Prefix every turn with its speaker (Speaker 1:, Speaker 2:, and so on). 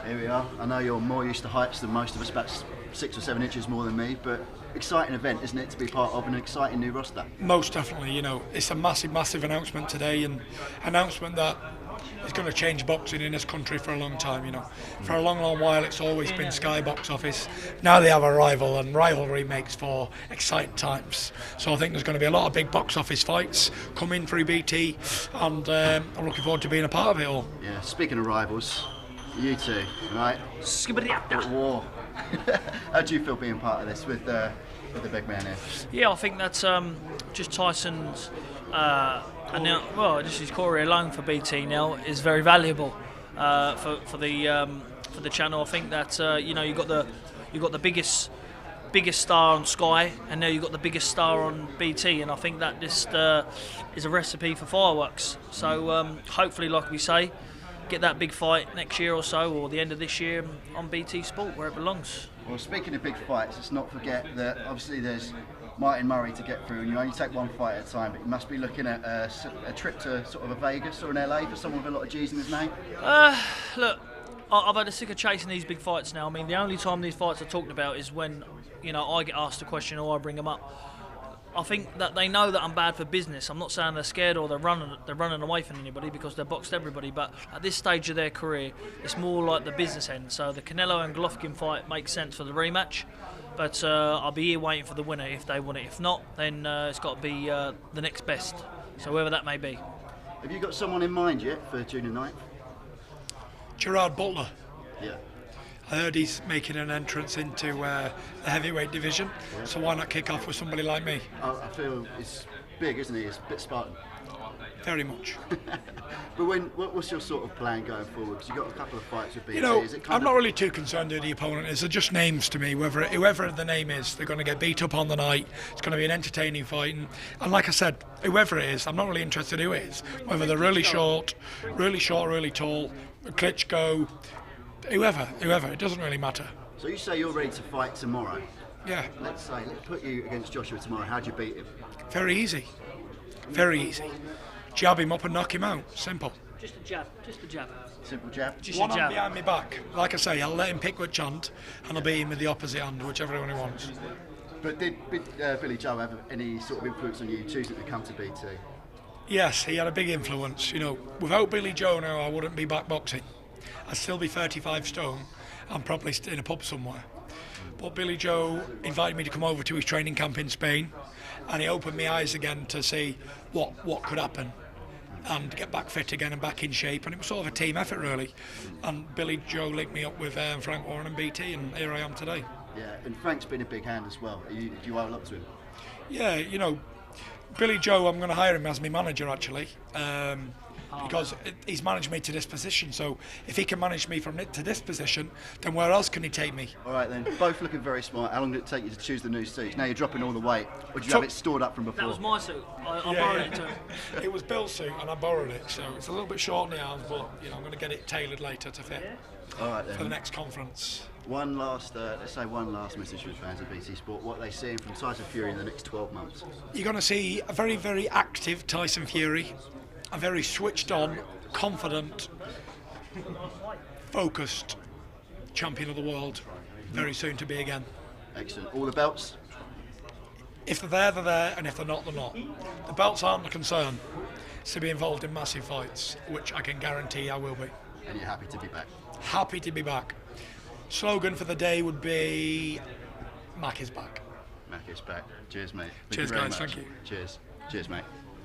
Speaker 1: Here we are. I know you're more used to heights than most of us, about 6 or 7 inches more than me, but exciting event, isn't it, to be part of an exciting new roster?
Speaker 2: Most definitely, it's a massive announcement today, and announcement that is going to change boxing in this country for a long time. For a long while it's always been Sky box office. Now they have a rival, and rivalry makes for exciting times. So I think there's going to be a lot of big box office fights coming through BT, and I'm looking forward to being a part of it all.
Speaker 1: Yeah, speaking of rivals, you two, right? At war. How do you feel being part of this with the big man here?
Speaker 3: Yeah, I think that's just Tyson's just his career alone for BT now is very valuable for the channel. I think that you got the biggest star on Sky, and now you've got the biggest star on BT, and I think that just is a recipe for fireworks. So hopefully, like we say, get that big fight next year or so, or the end of this year on BT Sport, where it belongs.
Speaker 1: Well, speaking of big fights, let's not forget that obviously there's Martin Murray to get through, and you only take one fight at a time, but you must be looking at a trip to sort of a Vegas or an LA for someone with a lot of G's in his name.
Speaker 3: Look, I've had a sick of chasing these big fights now. I mean, the only time these fights are talked about is when I get asked a question or I bring them up. I think that they know that I'm bad for business. I'm not saying they're scared or they're running away from anybody, because they've boxed everybody. But at this stage of their career, it's more like the business end. So the Canelo and Golovkin fight makes sense for the rematch. But I'll be here waiting for the winner if they want it. If not, then it's got to be the next best. So whoever that may be.
Speaker 1: Have you got someone in mind yet for June the 9th?
Speaker 2: Gerard Butler.
Speaker 1: Yeah.
Speaker 2: I heard he's making an entrance into the heavyweight division, so why not kick off with somebody like me?
Speaker 1: I feel it's big, isn't he? It's a bit Spartan.
Speaker 2: Very much.
Speaker 1: But what's your sort of plan going forward? Because you've got a couple of fights with BT.
Speaker 2: I'm not really too concerned who the opponent is. They're just names to me. Whoever the name is, they're going to get beat up on the night. It's going to be an entertaining fight. And like I said, whoever it is, I'm not really interested who it is. Whether they're really short, really tall, Klitschko, whoever, it doesn't really matter.
Speaker 1: So you say you're ready to fight tomorrow.
Speaker 2: Yeah.
Speaker 1: Let's put you against Joshua tomorrow. How'd you beat him?
Speaker 2: Very easy. Jab him up and knock him out. Simple.
Speaker 3: Just a jab.
Speaker 1: Simple jab?
Speaker 3: Just
Speaker 2: One
Speaker 3: a jab.
Speaker 2: hand behind my back. Like I say, I'll let him pick which hand, and I'll beat him with the opposite hand, whichever one he wants.
Speaker 1: But did Billy Joe have any sort of influence on you choosing to come to BT?
Speaker 2: Yes, he had a big influence. Without Billy Joe now, I wouldn't be back boxing. I'd still be 35 stone and probably in a pub somewhere. But Billy Joe invited me to come over to his training camp in Spain, and he opened my eyes again to see what could happen and get back fit again and back in shape. And it was sort of a team effort, really. And Billy Joe linked me up with Frank Warren and BT, and here I am today.
Speaker 1: Yeah, and Frank's been a big hand as well. Do you owe a lot to him?
Speaker 2: Yeah, Billy Joe, I'm going to hire him as my manager, actually. Because he's managed me to this position, so if he can manage me to this position, then where else can he take me?
Speaker 1: All right then, both looking very smart. How long did it take you to choose the new suits? Now you're dropping all the weight, or did you have it stored up from before?
Speaker 3: That was my suit. I borrowed it too.
Speaker 2: It was Bill's suit and I borrowed it, so it's a little bit short in the arms, but I'm going to get it tailored later to fit.
Speaker 1: All right then.
Speaker 2: For the next conference.
Speaker 1: One last message for the fans of BT Sport. What are they seeing from Tyson Fury in the next 12 months?
Speaker 2: You're going to see a very, very active Tyson Fury. A very switched on, confident, focused champion of the world, very soon to be again.
Speaker 1: Excellent. All the belts?
Speaker 2: If they're there, and if they're not, they're not. The belts aren't a concern. It's to be involved in massive fights, which I can guarantee I will be.
Speaker 1: And you're happy to be back?
Speaker 2: Happy to be back. Slogan for the day would be, Mac is back.
Speaker 1: Mac is back. Cheers, mate.
Speaker 2: Cheers, guys. Thank you.
Speaker 1: Cheers. Cheers, mate.